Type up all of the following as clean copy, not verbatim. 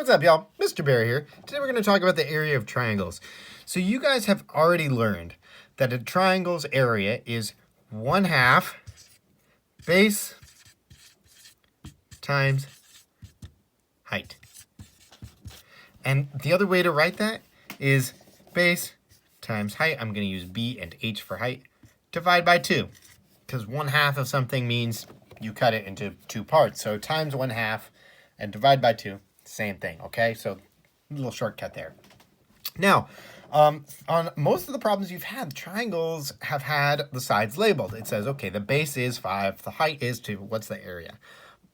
What's up, y'all? Mr. Bear here. Today we're going to talk about the area of triangles. So you guys have already learned that a triangle's area is 1/2 base times height. And the other way to write that is base times height. I'm going to use B and H for height. Divide by 2. Because 1/2 of something means you cut it into 2 parts. So times 1/2 and divide by 2. Same thing, okay? So a little shortcut there. Now, on most of the problems you've had, triangles have had the sides labeled. It says, okay, the base is 5, the height is 2, what's the area?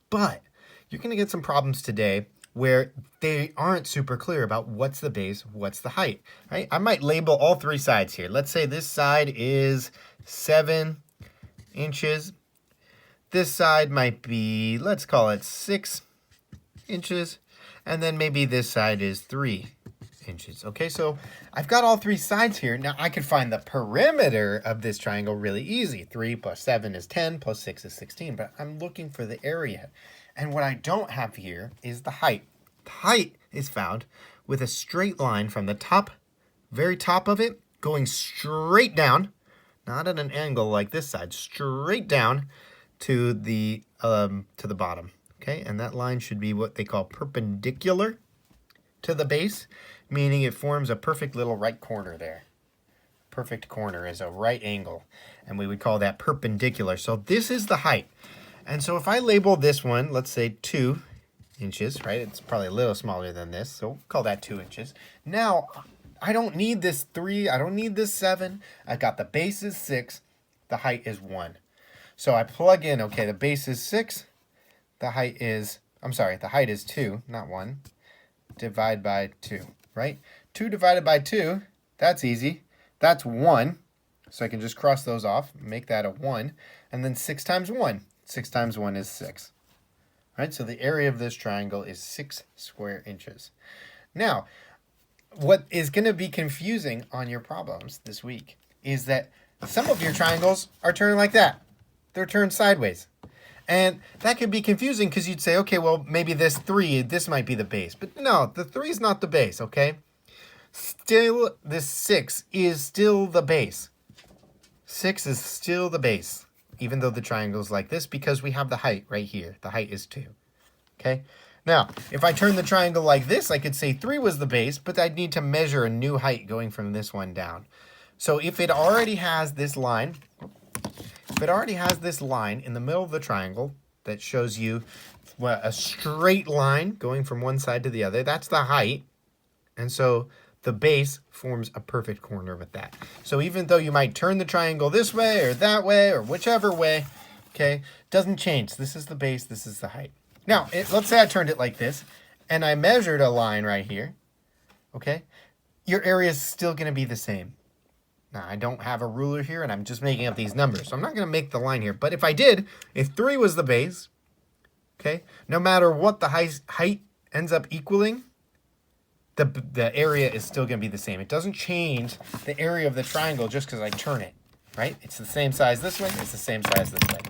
But you're going to get some problems today where they aren't super clear about what's the base, what's the height, right? I might label all 3 sides here. Let's say this side is 7 inches. This side might be, let's call it 6 inches. And then maybe this side is 3 inches. Okay, so I've got all 3 sides here. Now I can find the perimeter of this triangle really easy. 3 plus 7 is 10, plus 6 is 16. But I'm looking for the area. And what I don't have here is the height. The height is found with a straight line from the top, very top of it, going straight down, not at an angle like this side, straight down to the bottom. Okay, and that line should be what they call perpendicular to the base, meaning it forms a perfect little right corner there. Perfect corner is a right angle, and we would call that perpendicular. So this is the height. And so if I label this one, let's say 2 inches, right? It's probably a little smaller than this, so we'll call that 2 inches. Now, I don't need this 3, I don't need this 7. I got the base is 6, the height is 1. So I plug in, okay, the base is 6, the height is 2, not 1. Divide by 2, right? 2 divided by 2, that's easy. That's 1. So I can just cross those off, make that a 1. And then 6 times 1. 6 times 1 is 6. Right? So the area of this triangle is 6 square inches. Now, what is going to be confusing on your problems this week is that some of your triangles are turned like that. They're turned sideways. And that could be confusing because you'd say, okay, well, maybe this 3, this might be the base. But no, the 3 is not the base, okay? Still, this 6 is still the base. 6 is still the base, even though the triangle is like this, because we have the height right here. The height is 2, okay? Now, if I turn the triangle like this, I could say 3 was the base, but I'd need to measure a new height going from this one down. So if it already has this line... If it already has this line in the middle of the triangle that shows you a straight line going from one side to the other, that's the height. And so the base forms a perfect corner with that. So even though you might turn the triangle this way or that way or whichever way, okay, doesn't change. This is the base, this is the height. Now, let's say I turned it like this and I measured a line right here, okay? Your area is still going to be the same. Now, I don't have a ruler here, and I'm just making up these numbers. So I'm not going to make the line here. But if I did, if 3 was the base, okay, no matter what the height ends up equaling, the area is still going to be the same. It doesn't change the area of the triangle just because I turn it, right? It's the same size this way. It's the same size this way.